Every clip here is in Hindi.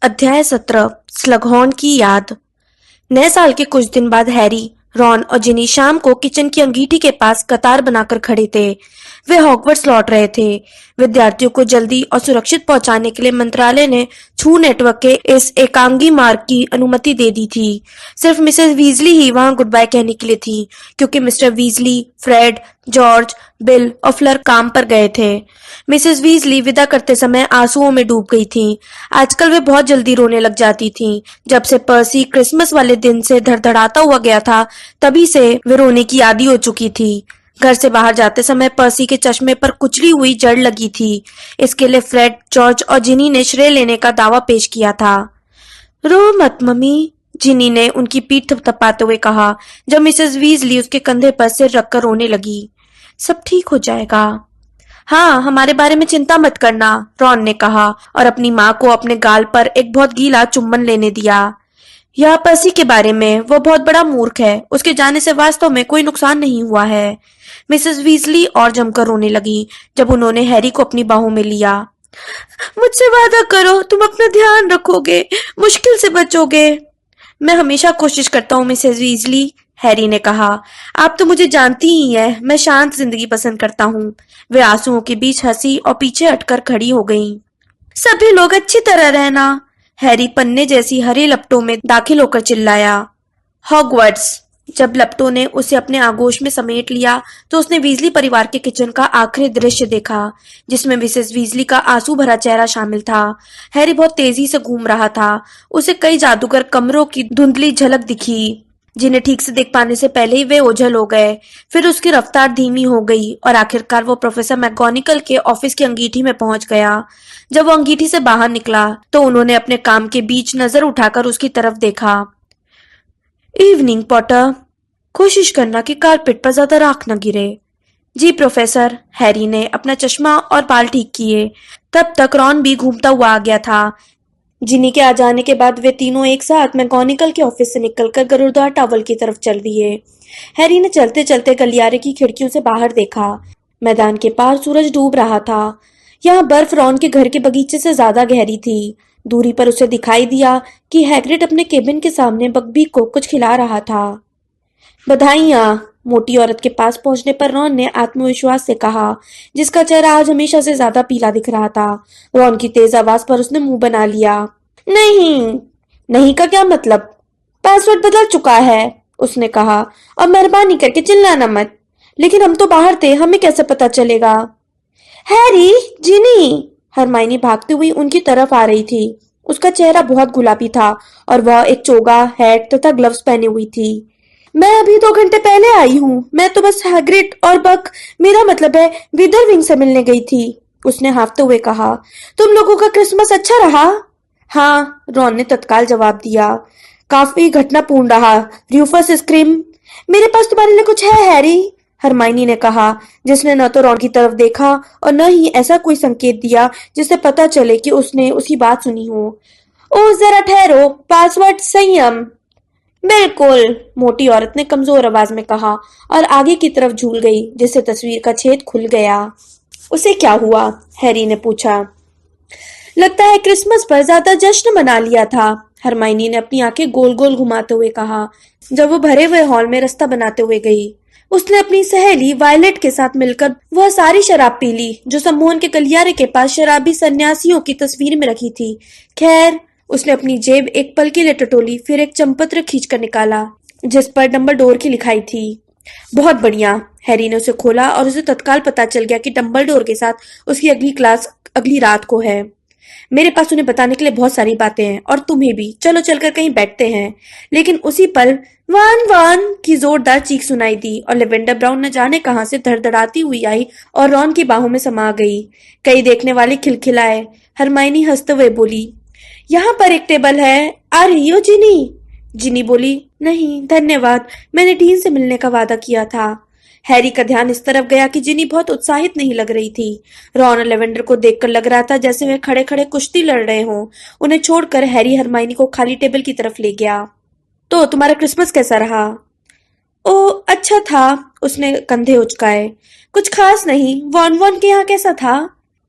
अध्याय 17 स्लगहॉर्न की याद। नए साल के कुछ दिन बाद हैरी, रॉन और जिनी शाम को किचन की अंगीठी के पास कतार बनाकर खड़े थे। वे हॉगवर्ट्स लौट रहे थे। विद्यार्थियों को जल्दी और सुरक्षित पहुंचाने के लिए मंत्रालय ने छू नेटवर्क के इस एकांगी मार्ग की अनुमति दे दी थी। सिर्फ मिसेस वीजली ही वहां गुड बाय कहने के लिए थी, क्योंकि mister Weasley, Fred, George, Bill और फ्लर काम पर गए थे। मिसेस वीजली विदा करते समय आंसुओं में डूब गई थीं। आजकल वे बहुत जल्दी रोने लग जाती थीं। जब से पर्सी क्रिसमस वाले दिन से धड़धड़ाता हुआ गया था, तभी से वे रोने की आदी हो चुकी थी। घर से बाहर जाते समय पर्सी के चश्मे पर कुचली हुई जड़ लगी थी। इसके लिए फ्रेड, जॉर्ज और जिनी ने श्रेय लेने का दावा पेश किया था। रो मत मम्मी, जिनी ने उनकी पीठ थपथपाते हुए कहा, जब मिसेस वीजली उसके कंधे पर सिर रखकर रोने लगी। सब ठीक हो जाएगा। हाँ, हमारे बारे में चिंता मत करना, रॉन ने कहा और अपनी माँ को अपने गाल पर एक बहुत गीला चुम्बन लेने दिया। यह पर्सी के बारे में, वो बहुत बड़ा मूर्ख है। उसके जाने से वास्तव में कोई नुकसान नहीं हुआ है। मिसेस वीजली और जमकर रोने लगी जब उन्होंने हैरी को अपनी बाहों में लिया। मुझसे वादा करो, तुम अपना ध्यान रखोगे, मुश्किल से बचोगे। मैं हमेशा कोशिश करता हूँ मिसेस वीजली, हैरी ने कहा। आप तो मुझे जानती ही है, मैं शांत जिंदगी पसंद करता हूँ। वे आंसुओं के बीच हंसी और पीछे हटकर खड़ी हो गईं। सभी लोग अच्छी तरह रहना, हैरी पन्ने जैसी हरे लपटों में दाखिल होकर चिल्लाया। हॉगवर्ट्स। जब लपटों ने उसे अपने आगोश में समेट लिया तो उसने वीजली परिवार के किचन का आखिरी दृश्य देखा, जिसमें मिसेस वीजली का आंसू भरा चेहरा शामिल था। हैरी बहुत तेजी से घूम रहा था। उसे कई जादूगर कमरों की धुंधली झलक दिखी, जिन्हें ठीक से देख पाने से पहले ही वे ओझल हो गए। फिर उसकी रफ्तार धीमी हो गई और आखिरकार वो प्रोफेसर मैगोनिकल के ऑफिस की अंगीठी में पहुंच गया। जब वो अंगीठी से बाहर निकला तो उन्होंने अपने काम के बीच नजर उठाकर उसकी तरफ देखा। इवनिंग पॉटर, कोशिश करना कि कारपेट पर ज्यादा राख न गिरे। जी प्रोफेसर, हैरी ने अपना चश्मा और बाल ठीक किए। तब तक रॉन भी घूमता हुआ आ गया था। जिनी के आ जाने के बाद वे तीनों एक साथ मैगोनिकल के ऑफिस से निकलकर गरुड़दार टावर की तरफ चल दिए। हैरी ने चलते चलते गलियारे की खिड़कियों से बाहर देखा। मैदान के पार सूरज डूब रहा था। यहाँ बर्फ रॉन के घर के बगीचे से ज्यादा गहरी थी। दूरी पर उसे दिखाई दिया कि हैग्रिड अपने केबिन के सामने बग्बी को कुछ खिला रहा था। बधाइयां, मोटी औरत के पास पहुंचने पर रॉन ने आत्मविश्वास से कहा, जिसका चेहरा आज हमेशा से ज्यादा पीला दिख रहा था। रॉन की तेज आवाज पर उसने मुंह बना लिया। नहीं। नहीं का क्या मतलब? पासवर्ड बदल चुका है, उसने कहा, और मेहरबानी करके चिल्लाना मत। लेकिन हम तो बाहर थे, हमें कैसे पता चलेगा? हैरी, जिनी, हरमाइनी भागती हुई उनकी तरफ आ रही थी। उसका चेहरा बहुत गुलाबी था और वह एक चोगा, हैट तथा ग्लव्स पहने हुई थी। मैं अभी 2 घंटे पहले आई हूँ। मैं तो बस हैग्रिड और बक, मेरा मतलब है विदरविंग से मिलने गई थी, उसने हाफते हुए कहा। तुम लोगों का क्रिसमस अच्छा रहा? हाँ, रॉन ने तत्काल जवाब दिया। काफी घटनापूर्ण रहा, रूफस स्क्रीम। मेरे पास तुम्हारे लिए कुछ है हैरी, हरमाइनी ने कहा, जिसने न तो रॉन की तरफ देखा और न ही ऐसा कोई संकेत दिया जिससे पता चले कि उसने उसकी बात सुनी हो। ओह जरा ठहरो, पासवर्ड संयम। बिल्कुल, मोटी औरत ने कमजोर आवाज में कहा और आगे की तरफ झूल गई, जिससे तस्वीर का छेद खुल गया। उसे क्या हुआ? हैरी ने पूछा। लगता है क्रिसमस पर ज्यादा जश्न मना लिया था, हरमाइनी ने अपनी आंखें गोल गोल घुमाते हुए कहा, जब वो भरे हुए हॉल में रास्ता बनाते हुए गई। उसने अपनी सहेली वायलेट के साथ मिलकर वह सारी शराब पी ली जो सम्मोहन के गलियारे के पास शराबी सन्यासियों की तस्वीर में रखी थी। खैर, उसने अपनी जेब एक पल के लिए टटोली, फिर एक चंपत्र खींचकर निकाला जिस पर डंबलडोर की लिखाई थी। बहुत बढ़िया, हैरी ने उसे खोला और उसे तत्काल पता चल गया कि डंबलडोर के साथ उसकी अगली क्लास अगली रात को है। मेरे पास उन्हें बताने के लिए बहुत सारी बातें हैं, और तुम्हें भी। चलो चलकर कहीं बैठते हैं। लेकिन उसी पल वान वान की जोरदार चीख सुनाई दी और लेवेंडर ब्राउन न जाने कहां से धड़धड़ाती हुई आई और रॉन की बाहों में समा गई। कई देखने वाले खिलखिलाए। हरमाइनी हंसते हुए बोली, यहाँ पर एक टेबल है, आ रही हो जिनी? जिनी बोली, नहीं धन्यवाद, मैंने डीन से मिलने का वादा किया था। हैरी का ध्यान इस तरफ गया कि जिनी बहुत उत्साहित नहीं लग रही थी। रॉन और लेवेंडर को देखकर लग रहा था जैसे वे खड़े खड़े कुश्ती लड़ रहे हों। उन्हें छोड़कर हैरी हरमाइनी को खाली टेबल की तरफ ले गया। तो तुम्हारा क्रिसमस कैसा रहा? ओ अच्छा था, उसने कंधे उचकाए। कुछ खास नहीं। वॉन वॉन के यहाँ कैसा था?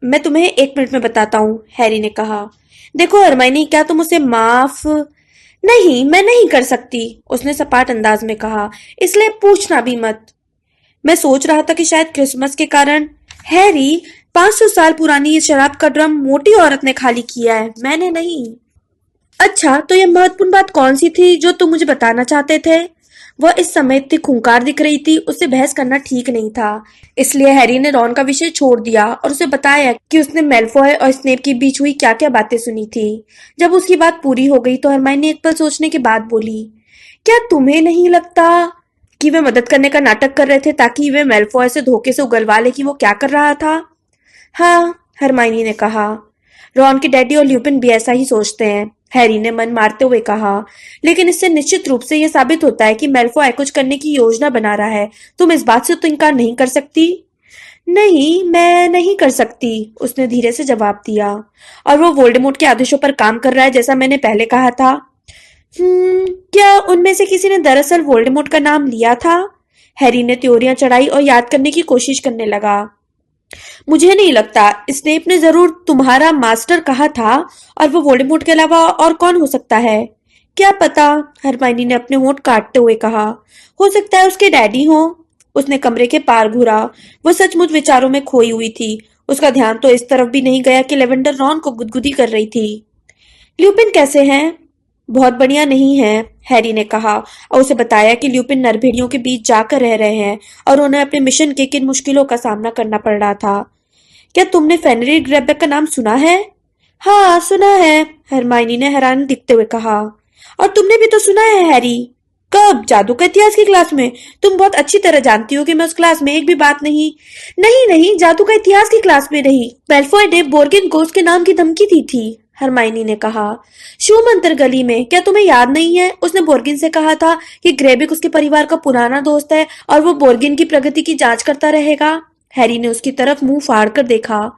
मैं तुम्हें 1 मिनट में बताता हूँ, हैरी ने कहा। देखो हरमाइनी, क्या तुम उसे माफ? नहीं, मैं नहीं कर सकती, उसने सपाट अंदाज में कहा। इसलिए पूछना भी मत। मैं सोच रहा था कि शायद क्रिसमस के कारण। हैरी, 500 साल पुरानी ये शराब का ड्रम मोटी औरत ने खाली किया है, मैंने नहीं। अच्छा, तो ये महत्वपूर्ण बात कौन सी थी जो तुम मुझे बताना चाहते थे? वह इस समय इतनी खूंखार दिख रही थी, उससे बहस करना ठीक नहीं था। इसलिए हैरी ने रॉन का विषय छोड़ दिया और उसे बताया कि उसने मेलफॉय और स्नेप के बीच हुई क्या क्या बातें सुनी थी। जब उसकी बात पूरी हो गई तो हरमाइनी एक पल सोचने के बाद बोली, क्या तुम्हें नहीं लगता कि वे मदद करने का नाटक कर रहे थे ताकि वे मेलफॉय से धोखे से उगलवा ले कि वो क्या कर रहा था? हाँ, हरमाइनी ने कहा। रॉन के डैडी और ल्यूपिन भी ऐसा ही सोचते हैं, हैरी ने मन मारते हुए कहा। लेकिन इससे निश्चित रूप से यह साबित होता है कि मेलफॉय कुछ करने की योजना बना रहा है। तुम इस बात से तो इनकार नहीं कर सकती। नहीं, मैं नहीं कर सकती, उसने धीरे से जवाब दिया। और वो वोल्डेमॉर्ट के आदेशों पर काम कर रहा है, जैसा मैंने पहले कहा था। क्या उनमें से किसी ने दरअसल वोल्डेमॉर्ट का नाम लिया था? हैरी ने त्योरियां चढ़ाई और याद करने की कोशिश करने लगा। मुझे नहीं लगता, स्नेप ने जरूर तुम्हारा मास्टर कहा था, और वो वोल्डेमॉर्ट के अलावा और कौन हो सकता है? क्या पता, हरमाइनी ने अपने होंठ काटते हुए कहा। हो सकता है उसके डैडी हो। उसने कमरे के पार घूरा। वो सचमुच विचारों में खोई हुई थी। उसका ध्यान तो इस तरफ भी नहीं गया कि लेवेंडर रॉन को गुदगुदी कर रही थी। ल्यूपिन कैसे हैं? बहुत बढ़िया नहीं है, हैरी ने कहा और उसे बताया कि ल्यूपिन नरभेड़ियों के बीच जाकर रह रहे हैं और उन्हें अपने मिशन के किन मुश्किलों का सामना करना पड़ रहा था। क्या तुमने फेनरी ग्रेबैक का नाम सुना है? हाँ, सुना है, हरमाइनी ने हैरान दिखते हुए कहा। और तुमने भी तो सुना है, हैरी। कब? जादू का इतिहास की क्लास में। तुम बहुत अच्छी तरह जानती हो कि मैं उस क्लास में एक भी बात नहीं। नहीं नहीं, जादू का इतिहास की क्लास में नहीं। मेलफॉय ने बोर्गिन को उसके नाम की धमकी दी थी, हरमाइनी ने कहा। शूमंतर गली में, क्या तुम्हें याद नहीं है? उसने बोर्गिन से कहा था कि ग्रेबिक उसके परिवार का पुराना दोस्त है और वो बोर्गिन की प्रगति की जांच करता रहेगा। हैरी ने उसकी तरफ मुंह फाड़ कर देखा।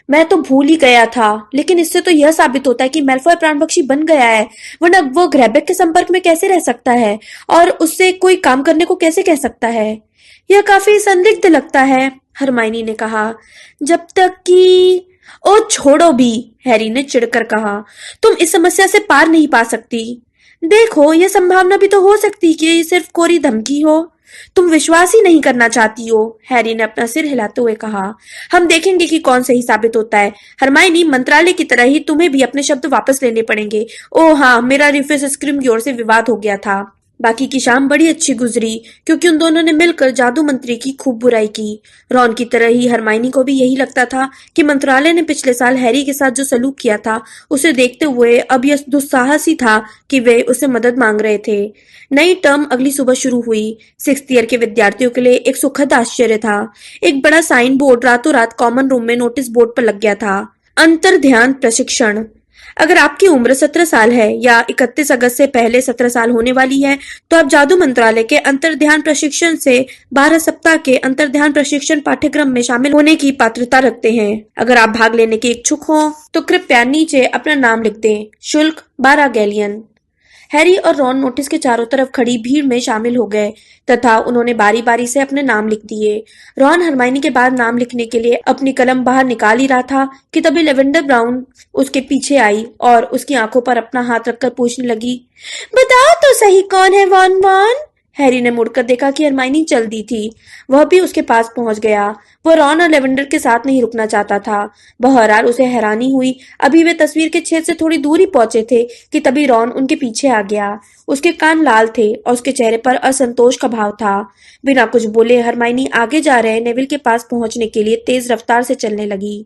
मैं तो भूल ही गया था, लेकिन इससे तो यह साबित होता है कि मेलफॉय प्राणपक्षी बन गया है, वरना वो ग्रेबिक के संपर्क में कैसे रह सकता है और उससे कोई काम करने को कैसे कह सकता है? यह काफी संदिग्ध लगता है, हरमाइनी ने कहा। जब तक कि ओ छोड़ो भी, हैरी ने चिढ़कर कहा। तुम इस समस्या से पार नहीं पा सकती। देखो, यह संभावना भी तो हो सकती कि ये सिर्फ कोरी धमकी हो। तुम विश्वास ही नहीं करना चाहती हो, हैरी ने अपना सिर हिलाते हुए कहा। हम देखेंगे कि कौन सही साबित होता है। हरमाइनी, मंत्रालय की तरह ही तुम्हें भी अपने शब्द वापस लेने पड़ेंगे। ओह हाँ, मेरा रिफ्यूज स्क्रीम की ओर से विवाद हो गया था। बाकी की शाम बड़ी अच्छी गुजरी क्योंकि उन दोनों ने मिलकर जादू मंत्री की खूब बुराई की। रॉन की तरह ही हरमाइनी को भी यही लगता था कि मंत्रालय ने पिछले साल हैरी के साथ जो सलूक किया था, उसे देखते हुए अब यह दुस्साहस ही था कि वे उसे मदद मांग रहे थे। नई टर्म अगली सुबह शुरू हुई। 6th ईयर के विद्यार्थियों के लिए एक सुखद आश्चर्य था। एक बड़ा साइन बोर्ड रातों रात कॉमन रूम में नोटिस बोर्ड पर लग गया था। अंतर ध्यान प्रशिक्षण। अगर आपकी उम्र 17 साल है या 31 अगस्त से पहले 17 साल होने वाली है, तो आप जादू मंत्रालय के अंतर ध्यान प्रशिक्षण से 12 सप्ताह के अंतर ध्यान प्रशिक्षण पाठ्यक्रम में शामिल होने की पात्रता रखते हैं। अगर आप भाग लेने के इच्छुक हो तो कृपया नीचे अपना नाम लिख दें। शुल्क 12 गैलियन। हैरी और रॉन नोटिस के चारों तरफ खड़ी भीड़ में शामिल हो गए तथा उन्होंने बारी बारी से अपने नाम लिख दिए। रॉन हरमाइनी के बाद नाम लिखने के लिए अपनी कलम बाहर निकाल ही रहा था कि तभी लेवेंडर ब्राउन उसके पीछे आई और उसकी आंखों पर अपना हाथ रखकर पूछने लगी, बताओ तो सही, कौन है वॉन वॉन? हैरी ने मुड़कर देखा कि हरमाइनी चल दी थी। वह भी उसके पास पहुंच गया। वह रॉन और लेवेंडर के साथ नहीं रुकना चाहता था। बहरहाल उसे हैरानी हुई। अभी वे तस्वीर के छेद से थोड़ी दूर ही पहुंचे थे कि तभी रॉन उनके पीछे आ गया। उसके कान लाल थे और उसके चेहरे पर असंतोष का भाव था। बिना कुछ बोले हरमाइनी आगे जा रहे नेविल के पास पहुंचने के लिए तेज रफ्तार से चलने लगी।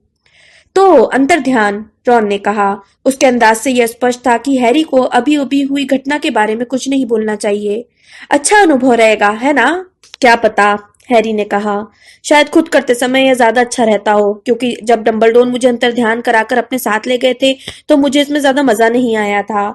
तो अंतर ध्यान, रॉन ने कहा। उसके अंदाज से यह स्पष्ट था कि हैरी को अभी अभी हुई घटना के बारे में कुछ नहीं बोलना चाहिए। अच्छा अनुभव रहेगा, है ना? क्या पता, हैरी ने कहा। शायद खुद करते समय यह ज्यादा अच्छा रहता हो, क्योंकि जब डंबलडोर मुझे अंतर ध्यान कराकर अपने साथ ले गए थे तो मुझे इसमें ज्यादा मजा नहीं आया था।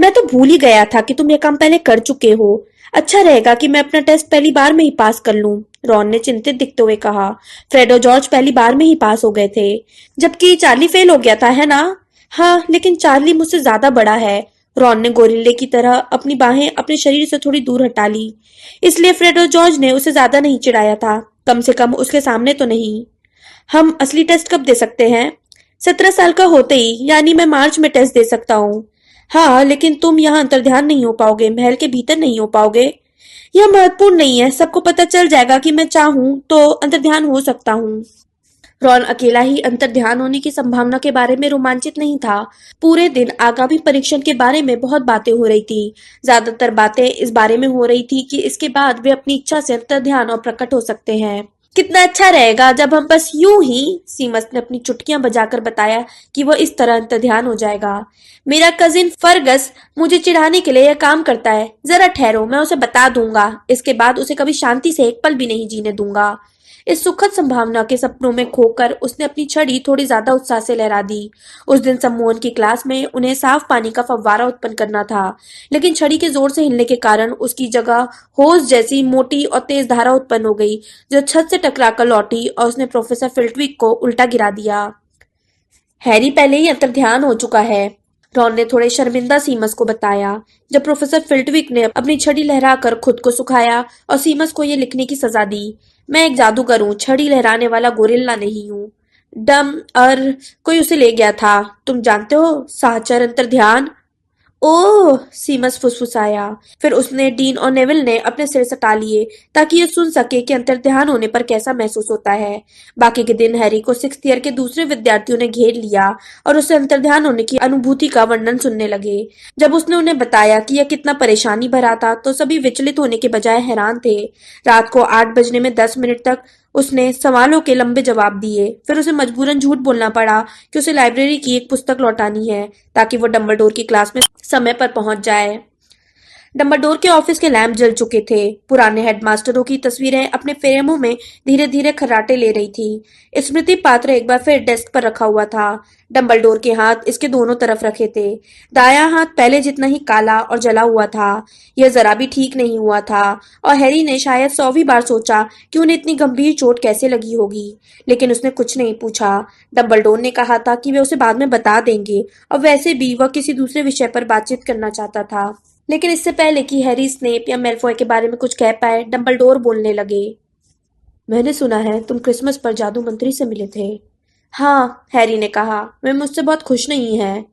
मैं तो भूल ही गया था कि तुम यह काम पहले कर चुके हो। अच्छा रहेगा कि मैं अपना टेस्ट पहली बार में ही पास कर लूं, रॉन ने चिंतित दिखते हुए कहा। फ्रेड और जॉर्ज पहली बार में ही पास हो गए थे, जबकि चार्ली फेल हो गया था, है ना? हाँ, लेकिन चार्ली मुझसे ज्यादा बड़ा है। रॉन ने गोरिल्ले की तरह अपनी बाहें अपने शरीर से थोड़ी दूर हटा ली। इसलिए फ्रेड और जॉर्ज ने उसे ज्यादा नहीं चिढ़ाया था, कम से कम उसके सामने तो नहीं। हम असली टेस्ट कब दे सकते हैं? 17 साल का होते ही, यानी मैं मार्च में टेस्ट दे सकता हूँ। हाँ, लेकिन तुम यहाँ अंतर्ध्यान नहीं हो पाओगे, महल के भीतर नहीं हो पाओगे। यह महत्वपूर्ण नहीं है, सबको पता चल जाएगा कि मैं चाहूँ तो अंतर्ध्यान हो सकता हूँ। रॉन अकेला ही अंतर्ध्यान होने की संभावना के बारे में रोमांचित नहीं था। पूरे दिन आगामी परीक्षण के बारे में बहुत बातें हो रही थी। ज्यादातर बातें इस बारे में हो रही थी कि इसके बाद वे अपनी इच्छा से अंतर्ध्यान और प्रकट हो सकते हैं। कितना अच्छा रहेगा जब हम बस यूं ही, सीमस ने अपनी चुटकियां बजाकर बताया, कि वह इस तरह अंतर्ध्यान हो जाएगा। मेरा कजिन फर्गस मुझे चिढ़ाने के लिए यह काम करता है। जरा ठहरो, मैं उसे बता दूंगा। इसके बाद उसे कभी शांति से एक पल भी नहीं जीने दूंगा। इस सुखद संभावना के सपनों में खोकर उसने अपनी छड़ी थोड़ी ज्यादा उत्साह से लहरा दी। उस दिन सम्मोहन की क्लास में उन्हें साफ पानी का फव्वारा उत्पन्न करना था, लेकिन छड़ी के जोर से हिलने के कारण उसकी जगह होस जैसी मोटी और तेज धारा उत्पन्न हो गई, जो छत से टकराकर लौटी और उसने प्रोफेसर फिल्टविक को उल्टा गिरा दिया। हैरी पहले ही अंतर्ध्यान हो चुका है, रॉन ने थोड़े शर्मिंदा सीमस को बताया। जब प्रोफेसर फिल्टविक ने अपनी छड़ी लहराकर खुद को सुखाया और सीमस को यह लिखने की सजा दी, मैं एक जादूगर हूँ, छड़ी लहराने वाला गोरिल्ला नहीं हूँ। डम कोई उसे ले गया था, तुम जानते हो, साहचर अंतर्ध्यान। ओह, सीमस फुसफुसाया। फिर उसने डीन और नेविल ने अपने सिर सटा लिए ताकि ये सुन सके कि अंतर्ध्यान होने पर कैसा महसूस होता है। बाकी के दिन हैरी को 6th ईयर के दूसरे विद्यार्थियों ने घेर लिया और उससे अंतर्ध्यान होने की अनुभूति का वर्णन सुनने लगे। जब उसने उन्हें बताया कि यह कितना परेशानी भरा था, तो सभी विचलित होने के बजाय हैरान थे। रात को 8 बजने में 10 मिनट तक उसने सवालों के लंबे जवाब दिए। फिर उसे मजबूरन झूठ बोलना पड़ा कि उसे लाइब्रेरी की एक पुस्तक लौटानी है, ताकि वो डंबलडोर की क्लास में समय पर पहुंच जाए। डंबलडोर के ऑफिस के लैंप जल चुके थे। पुराने हेडमास्टरों की तस्वीरें अपने फ्रेमों में धीरे धीरे खर्राटे ले रही थी। स्मृति पात्र एक बार फिर डेस्क पर रखा हुआ था। डंबलडोर के हाथ इसके दोनों तरफ रखे थे। दायां हाथ पहले जितना ही काला और जला हुआ था। यह जरा भी ठीक नहीं हुआ था और हैरी ने शायद 100वीं बार सोचा कि उन्हें इतनी गंभीर चोट कैसे लगी होगी, लेकिन उसने कुछ नहीं पूछा। डंबलडोर ने कहा था कि वे उसे बाद में बता देंगे, और वैसे भी वह किसी दूसरे विषय पर बातचीत करना चाहता था। लेकिन इससे पहले कि हैरी स्नेप या मेलफॉय के बारे में कुछ कह पाए, डंबलडोर बोलने लगे। मैंने सुना है तुम क्रिसमस पर जादू मंत्री से मिले थे। हाँ, हैरी ने कहा, वे मुझसे बहुत खुश नहीं है।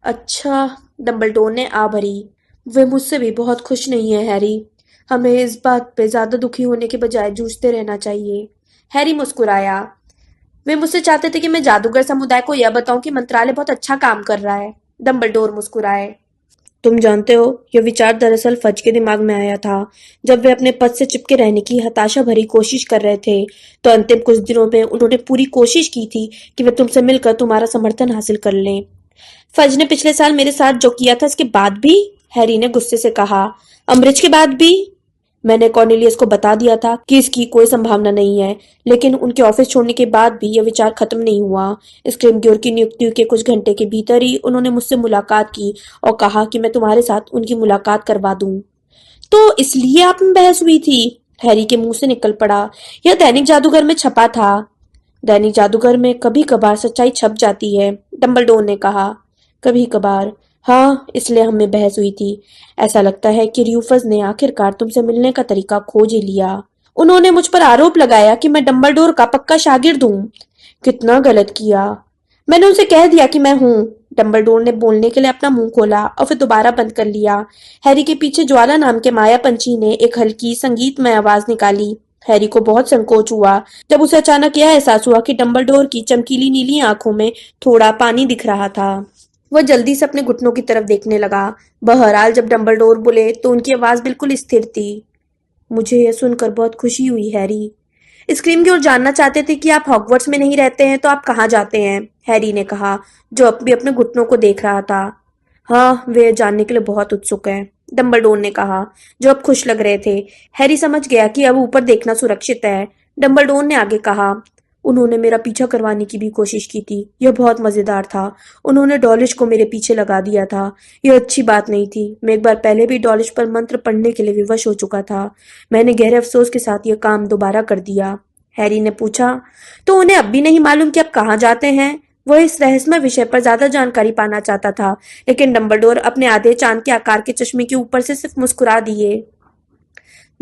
अच्छा, डंबलडोर ने आ भरी। वे मुझसे भी बहुत खुश नहीं है हैरी। हमें इस बात पे ज्यादा दुखी होने के बजाय जूझते रहना चाहिए। हैरी मुस्कुराया। वे मुझसे चाहते थे कि मैं जादूगर समुदाय को यह बताऊं कि मंत्रालय बहुत अच्छा काम कर रहा है। डंबलडोर मुस्कुराए। तुम जानते हो, यह विचार दरअसल फज के दिमाग में आया था जब वे अपने पद से चिपके रहने की हताशा भरी कोशिश कर रहे थे। तो अंतिम कुछ दिनों में उन्होंने पूरी कोशिश की थी कि वे तुमसे मिलकर तुम्हारा समर्थन हासिल कर लें। फज ने पिछले साल मेरे साथ जो किया था, इसके बाद भी, हैरी ने गुस्से से कहा। अम्बरिज के बाद भी? मैंने कॉर्नेलियस को बता दिया था कि इसकी कोई संभावना नहीं है, लेकिन उनके ऑफिस छोड़ने के बाद भी यह विचार खत्म नहीं हुआ। स्क्रीमग्योर की नियुक्ति के कुछ घंटे के भीतर ही उन्होंने मुझसे मुलाकात की और कहा कि मैं तुम्हारे साथ उनकी मुलाकात करवा दूं। तो इसलिए आप में बहस हुई थी? हैरी के मुंह से निकल पड़ा। यह दैनिक जादूगर में छपा था। दैनिक जादूगर में कभी कभार सच्चाई छप जाती है, डंबलडोर ने कहा। कभी कभार। हाँ, इसलिए हमें बहस हुई थी। ऐसा लगता है कि र्यूफस ने आखिरकार तुमसे मिलने का तरीका खोज ही लिया। उन्होंने मुझ पर आरोप लगाया कि मैं डंबलडोर का पक्का शागिर्द हूँ। कितना गलत किया। मैंने उनसे कह दिया कि मैं हूँ। डंबलडोर ने बोलने के लिए अपना मुंह खोला और फिर दोबारा बंद कर लिया। हैरी के पीछे ज्वाला नाम के माया पंछी ने एक हल्की संगीतमय आवाज निकाली। हैरी को बहुत संकोच हुआ जब उसे अचानक यह एहसास हुआ कि डंबलडोर की चमकीली नीली आंखों में थोड़ा पानी दिख रहा था। वह जल्दी से अपने घुटनों की तरफ देखने लगा। बहरहाल जब डंबलडोर बोले तो उनकी आवाज बिल्कुल स्थिर थी। मुझे यह सुनकर बहुत खुशी हुई हैरी। स्क्रीम की ओर जानना चाहते थे कि आप हॉगवर्ट्स में नहीं रहते हैं तो आप कहाँ जाते हैं, हैरी ने कहा, जो अब भी अपने घुटनों को देख रहा था। हाँ, वे जानने के लिए बहुत उत्सुक हैं, डंबलडोर ने कहा, जो अब खुश लग रहे थे। हैरी समझ गया कि अब ऊपर देखना सुरक्षित है। डंबलडोर ने आगे कहा, उन्होंने मेरा पीछा करवाने की भी कोशिश की थी। यह बहुत मजेदार था। उन्होंने डॉलिश को मेरे पीछे लगा दिया था। यह अच्छी बात नहीं थी। मैं एक बार पहले भी डॉलिश पर मंत्र पढ़ने के लिए विवश हो चुका था। मैंने गहरे अफसोस के साथ यह काम दोबारा कर दिया। हैरी ने पूछा, तो उन्हें अब भी नहीं मालूम कि आप कहाँ जाते हैं? वह इस रहस्यमय विषय पर ज्यादा जानकारी पाना चाहता था, लेकिन डंबलडोर अपने आधे चांद के आकार के चश्मे के ऊपर से सिर्फ मुस्कुरा दिए।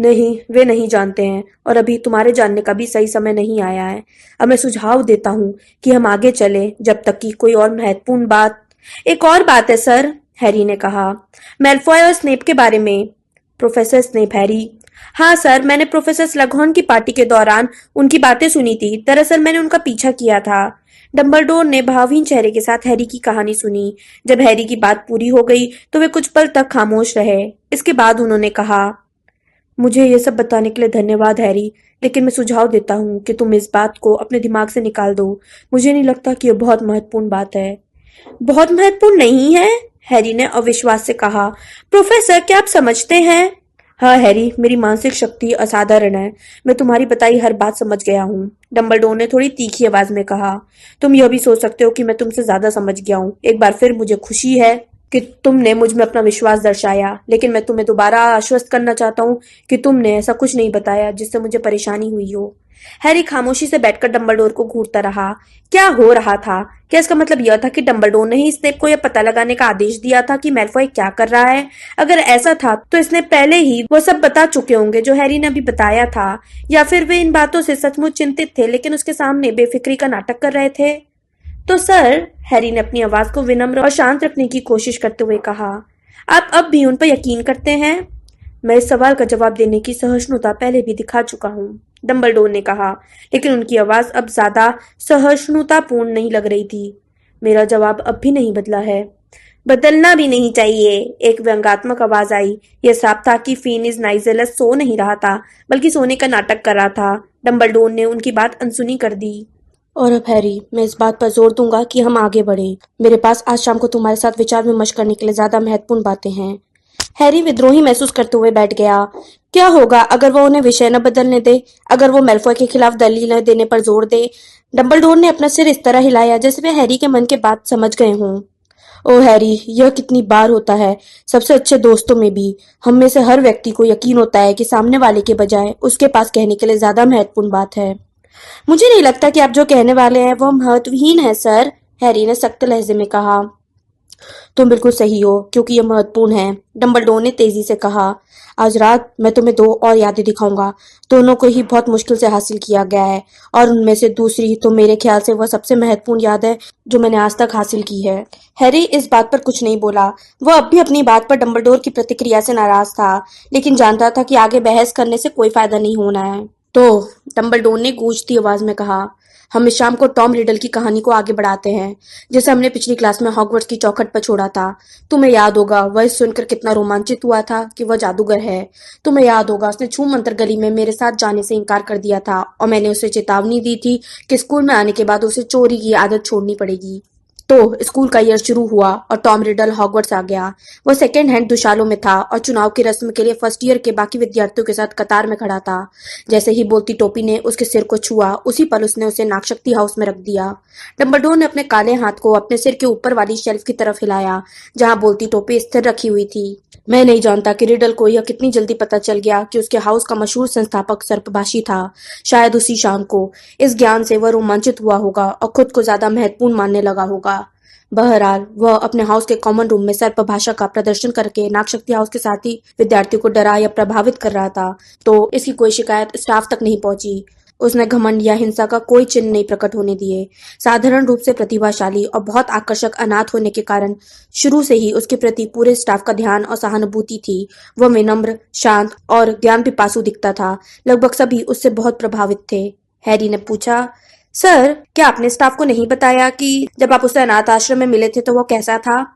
नहीं, वे नहीं जानते हैं और अभी तुम्हारे जानने का भी सही समय नहीं आया है। अब मैं सुझाव देता हूँ कि हम आगे चलें जब तक कि कोई और महत्वपूर्ण बात। एक और बात है सर, हैरी ने कहा। मेलफॉय और स्नेप के बारे में। Professor Snape. हैरी। हाँ सर, मैंने प्रोफेसर स्लगहॉर्न की पार्टी के दौरान उनकी बातें सुनी थी। दरअसल मैंने उनका पीछा किया था। डंबलडोर ने भावहीन चेहरे के साथ हैरी की कहानी सुनी। जब हैरी की बात पूरी हो गई तो वे कुछ पल तक खामोश रहे। इसके बाद उन्होंने कहा, मुझे ये सब बताने के लिए धन्यवाद हैरी, लेकिन मैं सुझाव देता हूँ कि तुम इस बात को अपने दिमाग से निकाल दो। मुझे नहीं लगता कि यह बहुत महत्वपूर्ण बात है। बहुत महत्वपूर्ण नहीं है? हैरी ने अविश्वास से कहा। प्रोफेसर, क्या आप समझते हैं? हाँ हैरी, मेरी मानसिक शक्ति असाधारण है। मैं तुम्हारी बताई हर बात समझ गया हूँ, डंबलडोर ने थोड़ी तीखी आवाज में कहा। तुम यह भी सोच सकते हो कि मैं तुमसे ज्यादा समझ गया हूँ। एक बार फिर मुझे खुशी है कि तुमने मुझ में अपना विश्वास दर्शाया, लेकिन मैं तुम्हें दोबारा आश्वस्त करना चाहता हूँ कि तुमने ऐसा कुछ नहीं बताया जिससे मुझे परेशानी हुई हो। हैरी खामोशी से बैठकर डंबलडोर को घूरता रहा। क्या हो रहा था? क्या इसका मतलब यह था कि डंबलडोर ने ही स्नेप को यह पता लगाने का आदेश दिया था कि मैलफॉय क्या कर रहा है? अगर ऐसा था तो इसने पहले ही वो सब बता चुके होंगे जो हैरी ने अभी बताया था, या फिर वे इन बातों से सचमुच चिंतित थे लेकिन उसके सामने बेफिक्री का नाटक कर रहे थे। तो सर, हैरी ने अपनी आवाज को विनम्र और शांत रखने की कोशिश करते हुए कहा, आप अब भी उन पर यकीन करते हैं? मैं इस सवाल का जवाब देने की सहिष्णुता पहले भी दिखा चुका हूँ, डंबलडोर ने कहा, लेकिन उनकी आवाज अब ज्यादा सहिष्णुतापूर्ण नहीं लग रही थी। मेरा जवाब अब भी नहीं बदला है। बदलना भी नहीं चाहिए, एक व्यंग्यात्मक आवाज आई। यह साफ था कि फीनिस नाइजेलस सो नहीं रहा था, बल्कि सोने का नाटक कर रहा था। डंबलडोर ने उनकी बात अनसुनी कर दी। और अब हैरी, मैं इस बात पर जोर दूंगा कि हम आगे बढ़ें। मेरे पास आज शाम को तुम्हारे साथ विचार विमर्श करने के लिए ज्यादा महत्वपूर्ण बातें हैं। हैरी विद्रोही महसूस करते हुए बैठ गया। क्या होगा अगर वो उन्हें विषय न बदलने दे? अगर वो मेलफॉय के खिलाफ दलील न देने पर जोर दे? डंबलडोर ने अपना सिर इस तरह हिलाया जैसे वे हैरी के मन के बात समझ गए हों। ओ हैरी, यह कितनी बार होता है, सबसे अच्छे दोस्तों में भी। हम में से हर व्यक्ति को यकीन होता है कि सामने वाले के बजाय उसके पास कहने के लिए ज्यादा महत्वपूर्ण बात है। मुझे नहीं लगता कि आप जो कहने वाले हैं वो महत्वहीन है सर, हैरी ने सख्त लहजे में कहा। तुम बिल्कुल सही हो, क्योंकि यह महत्वपूर्ण है, डंबलडोर ने तेजी से कहा। आज रात मैं तुम्हें दो और यादें दिखाऊंगा। दोनों को ही बहुत मुश्किल से हासिल किया गया है, और उनमें से दूसरी तो मेरे ख्याल से वह सबसे महत्वपूर्ण याद है जो मैंने आज तक हासिल की है। हैरी इस बात पर कुछ नहीं बोला। वह अब भी अपनी बात पर डंबलडोर की प्रतिक्रिया से नाराज था, लेकिन जानता था कि आगे बहस करने से कोई फायदा नहीं होना है। तो डंबलडोर ने गूंजती आवाज में कहा, हम इस शाम को टॉम रिडल की कहानी को आगे बढ़ाते हैं, जैसे हमने पिछली क्लास में हॉगवर्ट्स की चौखट पर छोड़ा था। तुम्हें याद होगा वह सुनकर कितना रोमांचित हुआ था कि वह जादूगर है। तुम्हें याद होगा उसने छू मंतर गली में मेरे साथ जाने से इनकार कर दिया था, और मैंने उसे चेतावनी दी थी कि स्कूल में आने के बाद उसे चोरी की आदत छोड़नी पड़ेगी। तो स्कूल का ईयर शुरू हुआ और टॉम रिडल हॉगवर्ट्स आ गया। वह सेकेंड हैंड दुशालों में था और चुनाव की रस्म के लिए फर्स्ट ईयर के बाकी विद्यार्थियों के साथ कतार में खड़ा था। जैसे ही बोलती टोपी ने उसके सिर को छुआ, उसी पल उसने उसे नागशक्ति हाउस में रख दिया। डंबलडोर ने अपने काले हाथ को अपने सिर के ऊपर वाली शेल्फ की तरफ हिलाया, जहां बोलती टोपी स्थिर रखी हुई थी। मैं नहीं जानता कि रिडल को यह कितनी जल्दी पता चल गया कि उसके हाउस का मशहूर संस्थापक सर्पभाषी था। शायद उसी शाम को। इस ज्ञान से वह रोमांचित हुआ होगा और खुद को ज्यादा महत्वपूर्ण मानने लगा होगा। बहरहाल वह अपने हाउस के कॉमन रूम में सर्पभाषा का प्रदर्शन करके नागशक्ति हाउस के साथी विद्यार्थियों को डरा या प्रभावित कर रहा था, तो इसकी कोई शिकायत स्टाफ तक नहीं पहुंची। उसने घमंड या हिंसा का कोई चिन्ह नहीं प्रकट होने दिए। साधारण रूप से प्रतिभाशाली और बहुत आकर्षक अनाथ होने के कारण शुरू से ही उसके प्रति पूरे स्टाफ का ध्यान और सहानुभूति थी। वह विनम्र, शांत और ज्ञान पिपासु दिखता था। लगभग सभी उससे बहुत प्रभावित थे। हैरी ने पूछा, सर, क्या आपने स्टाफ को नहीं बताया कि जब आप उसे अनाथ आश्रम में मिले थे तो वो कैसा था?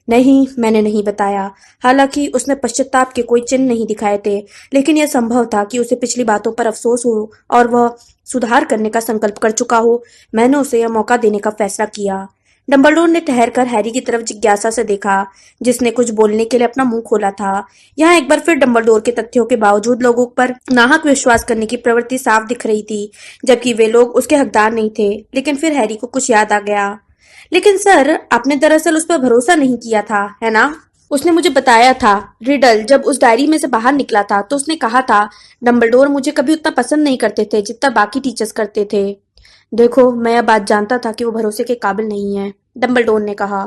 नहीं, मैंने नहीं बताया। हालांकि उसने पश्चाताप के कोई चिन्ह नहीं दिखाए थे, लेकिन यह संभव था कि उसे पिछली बातों पर अफसोस हो और वह सुधार करने का संकल्प कर चुका हो। मैंने उसे यह मौका देने का फैसला किया। डंबलडोर ने ठहरकर हैरी की तरफ जिज्ञासा से देखा, जिसने कुछ बोलने के लिए अपना मुंह खोला था। यहाँ एक बार फिर डंबलडोर के तथ्यों के बावजूद लोगों पर नाहक विश्वास करने की प्रवृत्ति साफ दिख रही थी, जबकि वे लोग उसके हकदार नहीं थे। लेकिन फिर हैरी को कुछ याद आ गया। लेकिन सर, आपने दरअसल उस पर भरोसा नहीं किया था, है ना? उसने मुझे बताया था। रिडल जब उस डायरी में से बाहर निकला था तो उसने कहा था, डंबलडोर मुझे कभी उतना पसंद नहीं करते थे जितना बाकी टीचर्स करते थे। देखो, मैं यह बात जानता था कि वो भरोसे के काबिल नहीं है। डंबलडोर ने कहा।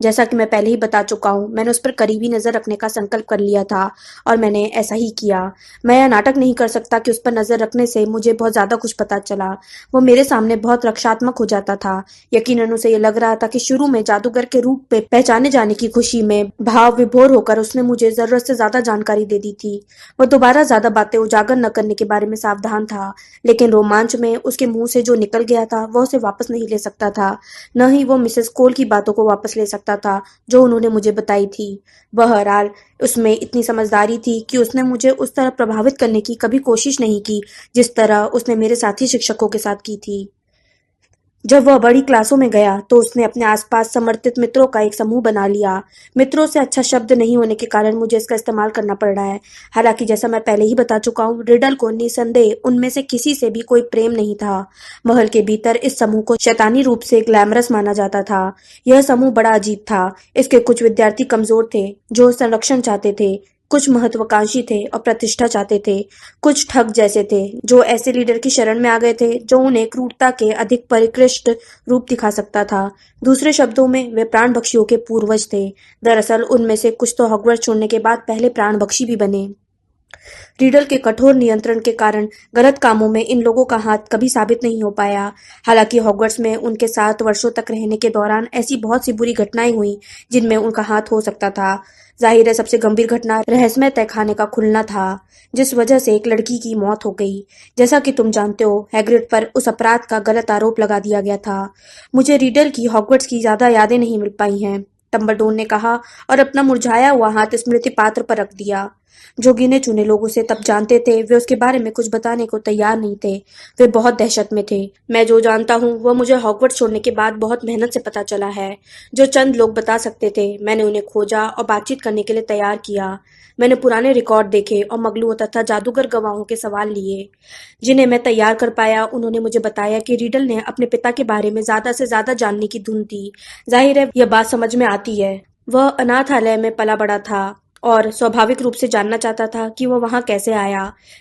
जैसा कि मैं पहले ही बता चुका हूँ, मैंने उस पर करीबी नजर रखने का संकल्प कर लिया था और मैंने ऐसा ही किया। मैं यह नाटक नहीं कर सकता कि उस पर नजर रखने से मुझे बहुत ज्यादा कुछ पता चला। वो मेरे सामने बहुत रक्षात्मक हो जाता था। यकीनन उसे ये लग रहा था कि शुरू में जादूगर के रूप में पहचाने जाने की खुशी में भाव विभोर होकर उसने मुझे जरूरत से ज्यादा जानकारी दे दी थी। वो दोबारा ज्यादा बातें उजागर न करने के बारे में सावधान था, लेकिन रोमांच में उसके मुंह से जो निकल गया था वह उसे वापस नहीं ले सकता था। न ही वो मिसेस कोल की बातों को वापस ले सकता था जो उन्होंने मुझे बताई थी। बहरहाल, उसमें इतनी समझदारी थी कि उसने मुझे उस तरह प्रभावित करने की कभी कोशिश नहीं की जिस तरह उसने मेरे साथी शिक्षकों के साथ की थी। जब वह बड़ी क्लासों में गया तो उसने अपने आसपास समर्थित मित्रों का एक समूह बना लिया। मित्रों से अच्छा शब्द नहीं होने के कारण मुझे इसका इस्तेमाल करना पड़ रहा है। हालांकि जैसा मैं पहले ही बता चुका हूँ, रिडल को निसंदेह उनमें से किसी से भी कोई प्रेम नहीं था। महल के भीतर इस समूह को शैतानी रूप से ग्लैमरस माना जाता था। यह समूह बड़ा अजीब था। इसके कुछ विद्यार्थी कमजोर थे जो संरक्षण चाहते थे, कुछ महत्वाकांक्षी थे और प्रतिष्ठा चाहते थे, कुछ ठग जैसे थे जो ऐसे लीडर की शरण में आ गए थे जो उन्हें क्रूरता के अधिक परिष्कृत रूप दिखा सकता था। दूसरे शब्दों में वे प्राण बख्शियों के पूर्वज थे। दरअसल उनमें से कुछ तो हॉगवर्ट्स छोड़ने के बाद पहले प्राण बख्शी भी बने। रीडल के कठोर नियंत्रण के कारण गलत कामों में इन लोगों का हाथ कभी साबित नहीं हो पाया। हालांकि हॉगवर्ट्स में उनके 7 वर्षों तक रहने के दौरान ऐसी बहुत सी बुरी घटनाएं हुई जिनमें उनका हाथ हो सकता था। जाहिर है, सबसे गंभीर घटना रहस्यमय तहखाने का खुलना था, जिस वजह से एक लड़की की मौत हो गई। जैसा कि तुम जानते हो, हैग्रिड पर उस अपराध का गलत आरोप लगा दिया गया था। मुझे रीडल की हॉगवर्ट्स की ज्यादा यादें नहीं मिल पाई हैं, डंबलडोर ने कहा और अपना मुरझाया हुआ हाथ स्मृति पात्र पर रख दिया। जो गिने चुने लोग उसे तब जानते थे, वे उसके बारे में कुछ बताने को तैयार नहीं थे। वे बहुत दहशत में थे। मैं जो जानता हूँ वह मुझे हॉगवर्ट्स छोड़ने के बाद बहुत मेहनत से पता चला है। जो चंद लोग बता सकते थे, मैंने उन्हें खोजा और बातचीत करने के लिए तैयार किया। मैंने पुराने रिकॉर्ड देखे और मगलुओं तथा जादूगर गवाहों के सवाल लिए जिन्हें मैं तैयार कर पाया। उन्होंने मुझे बताया कि रीडल ने अपने पिता के बारे में ज्यादा से ज्यादा जानने की धुन थी। जाहिर है, यह बात समझ में आती है। वह अनाथालय में पला बड़ा था और स्वाभाविक रूप से जानना चाहता था कि वह वहां कैसे आया।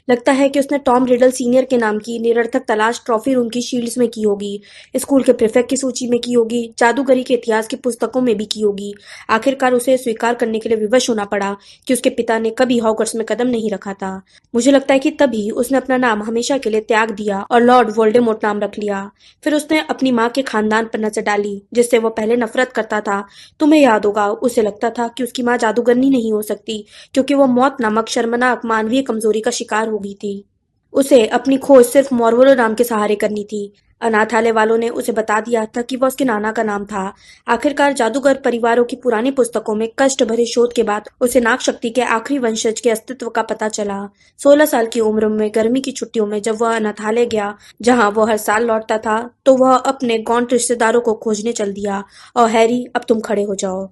लगता है कि उसने टॉम रिडल सीनियर के नाम की निरर्थक तलाश ट्रॉफी रूम की शील्ड्स में की होगी, स्कूल के प्रीफेक्ट की सूची में की होगी, जादूगरी के इतिहास की पुस्तकों में भी की होगी। आखिरकार उसे स्वीकार करने के लिए विवश होना पड़ा कि उसके पिता ने कभी हॉगवर्ट्स में कदम नहीं रखा था। मुझे लगता है कि तभी उसने अपना नाम हमेशा के लिए त्याग दिया और लॉर्ड वोल्डेमॉर्ट नाम रख लिया। फिर उसने अपनी माँ के खानदान पर नजर डाली जिससे वह पहले नफरत करता था। तुम्हें याद होगा, उसे लगता था कि उसकी माँ जादूगरनी नहीं हो सकती क्योंकि वो मौत नामक शर्मनाक मानवीय कमजोरी का शिकार हो गई थी। उसे अपनी खोज सिर्फ मोरवोलो नाम के सहारे करनी थी। अनाथालय वालों ने उसे बता दिया था कि वह उसके नाना का नाम था। आखिरकार जादूगर परिवारों की पुरानी पुस्तकों में कष्ट भरे शोध के बाद उसे नाग शक्ति के आखिरी वंशज के अस्तित्व का पता चला। 16 साल की उम्र में गर्मी की छुट्टियों में जब वह अनाथालय गया, जहां वह हर साल लौटता था, तो वह अपने गौंड रिश्तेदारों को खोजने चल दिया। और हैरी, अब तुम खड़े हो जाओ।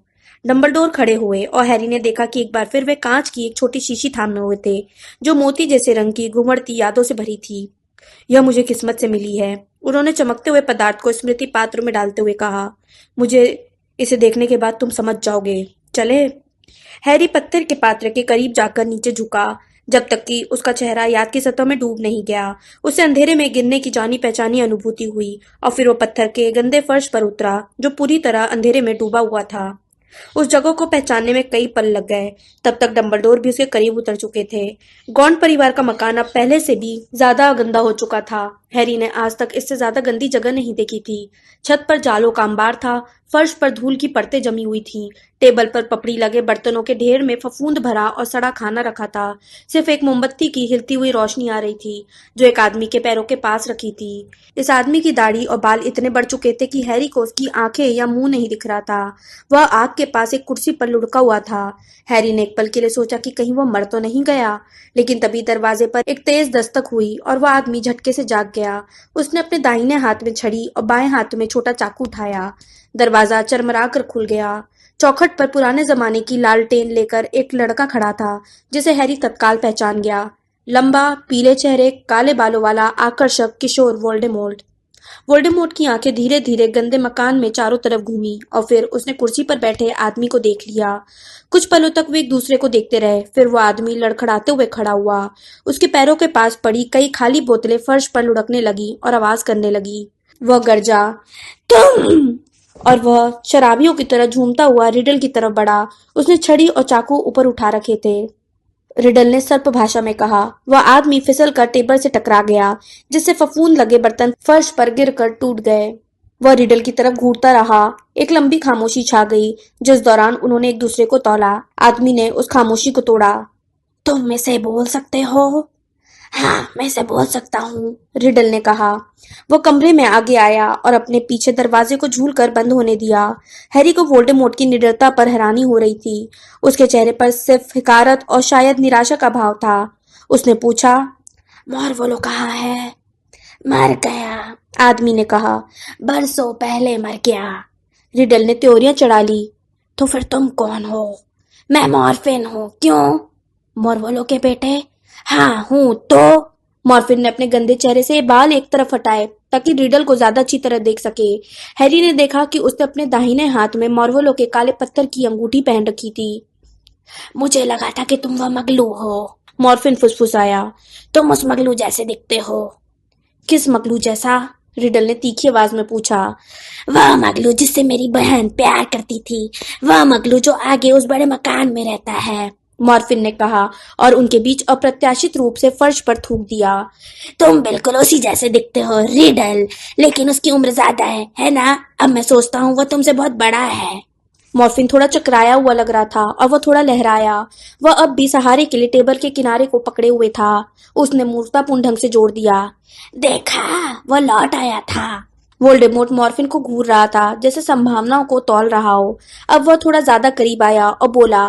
डंबलडोर खड़े हुए और हैरी ने देखा कि एक बार फिर वे कांच की एक छोटी शीशी थामे हुए थे जो मोती जैसे रंग की घुमड़ती यादों से भरी थी। यह मुझे किस्मत से मिली है, उन्होंने चमकते हुए पदार्थ को स्मृति पात्र में डालते हुए कहा। मुझे इसे देखने के बाद तुम समझ जाओगे। चले। हैरी पत्थर के पात्र के करीब जाकर नीचे झुका जब तक कि उसका चेहरा याद की सतह में डूब नहीं गया। उसे अंधेरे में गिरने की जानी पहचानी अनुभूति हुई और फिर वो पत्थर के गंदे फर्श पर उतरा जो पूरी तरह अंधेरे में डूबा हुआ था। उस जगह को पहचानने में कई पल लग गए। तब तक डंबलडोर भी उसके करीब उतर चुके थे। गॉन्ड परिवार का मकान अब पहले से भी ज्यादा गंदा हो चुका था। हैरी ने आज तक इससे ज्यादा गंदी जगह नहीं देखी थी। छत पर जालों का अंबार था, फर्श पर धूल की परतें जमी हुई थीं, टेबल पर पपड़ी लगे बर्तनों के ढेर में फफूंद भरा और सड़ा खाना रखा था। सिर्फ एक मोमबत्ती की हिलती हुई रोशनी आ रही थी जो एक आदमी के पैरों के पास रखी थी। इस आदमी की दाढ़ी और बाल इतने बढ़ चुके थे कि हैरी को उसकी आंखें या मुंह नहीं दिख रहा था। वह आग के पास एक कुर्सी पर लुढ़का हुआ था। हैरी ने एक पल के लिए सोचा कि कहीं वह मर तो नहीं गया, लेकिन तभी दरवाजे पर एक तेज दस्तक हुई और वह आदमी झटके से जाग गया। उसने अपने दाहिने हाथ में छड़ी और बाएं हाथ में छोटा चाकू उठाया। दरवाजा चरमरा कर खुल गया। चौखट पर पुराने जमाने की लालटेन लेकर एक लड़का खड़ा था जिसे हैरी तत्काल पहचान गया। लंबा, पीले चेहरे, काले बालों वाला आकर्षक किशोर वोल्डेमॉर्ट। वोल्डेमॉर्ट की आंखें धीरे धीरे गंदे मकान में चारों तरफ घूमी और फिर उसने कुर्सी पर बैठे आदमी को देख लिया। कुछ पलों तक वे एक दूसरे को देखते रहे। फिर वो आदमी लड़खड़ाते हुए खड़ा हुआ। उसके पैरों के पास पड़ी कई खाली बोतलें फर्श पर लुढ़कने लगी और आवाज करने लगी। वह गरजा, तुम! और वह शराबियों की तरह झूमता हुआ रिडल की तरफ बढ़ा। उसने छड़ी और चाकू ऊपर उठा रखे थे। रिडल ने सर्प भाषा में कहा। वह आदमी फिसल कर टेबल से टकरा गया, जिससे फफूंद लगे बर्तन फर्श पर गिरकर टूट गए। वह रिडल की तरफ घूरता रहा। एक लंबी खामोशी छा गई, जिस दौरान उन्होंने एक दूसरे को तौला। आदमी ने उस खामोशी को तोड़ा। तुम इसे बोल सकते हो? हाँ, मैं इसे बोल सकता हूँ, रिडल ने कहा। वो कमरे में आगे आया और अपने पीछे दरवाजे को झूलकर बंद होने दिया। हैरी को वोल्डेमॉर्ट की निडरता पर हैरानी हो रही थी। उसके चेहरे पर सिर्फ हिकारत और शायद निराशा का भाव था। उसने पूछा, मार्वोलो कहाँ है? मर गया, आदमी ने कहा। बरसों पहले मर गया। रिडल ने त्योरियां चढ़ा ली। तो फिर तुम कौन हो? मैं मॉर्फिन हूँ। क्यों? मोरवोलो के बेटे? हाँ हूँ। तो मॉर्फिन ने अपने गंदे चेहरे से बाल एक तरफ हटाए ताकि रिडल को ज्यादा अच्छी तरह देख सके। हैरी ने देखा कि उसने अपने दाहिने हाथ में मोरवोलो के काले पत्थर की अंगूठी पहन रखी थी। मुझे लगा था कि तुम वह मगलू हो, मॉर्फिन फुसफुसाया। तुम उस मगलू जैसे दिखते हो। किस मगलू जैसा? रिडल ने तीखी आवाज में पूछा। वह मगलू जिससे मेरी बहन प्यार करती थी, वह मगलू जो आगे उस बड़े मकान में रहता है, मॉर्फिन ने कहा और उनके बीच अप्रत्याशित रूप से फर्श पर थूक दिया। तुम बिल्कुल उसी जैसे दिखते हो रिडल, लेकिन उसकी उम्र ज्यादा है ना? अब मैं सोचता हूँ वह तुमसे बहुत बड़ा है। मॉर्फिन थोड़ा चकराया हुआ लग रहा था और वह थोड़ा लहराया। वह अब भी सहारे के लिए टेबल के किनारे को पकड़े हुए था। उसने मूर्खतापूर्ण ढंग से जोड़ दिया, देखा, वह लौट आया था। वोल्डेमॉर्ट मॉर्फिन को घूर रहा था, जैसे संभावनाओं को तौल रहा हो। अब वह थोड़ा ज्यादा करीब आया और बोला,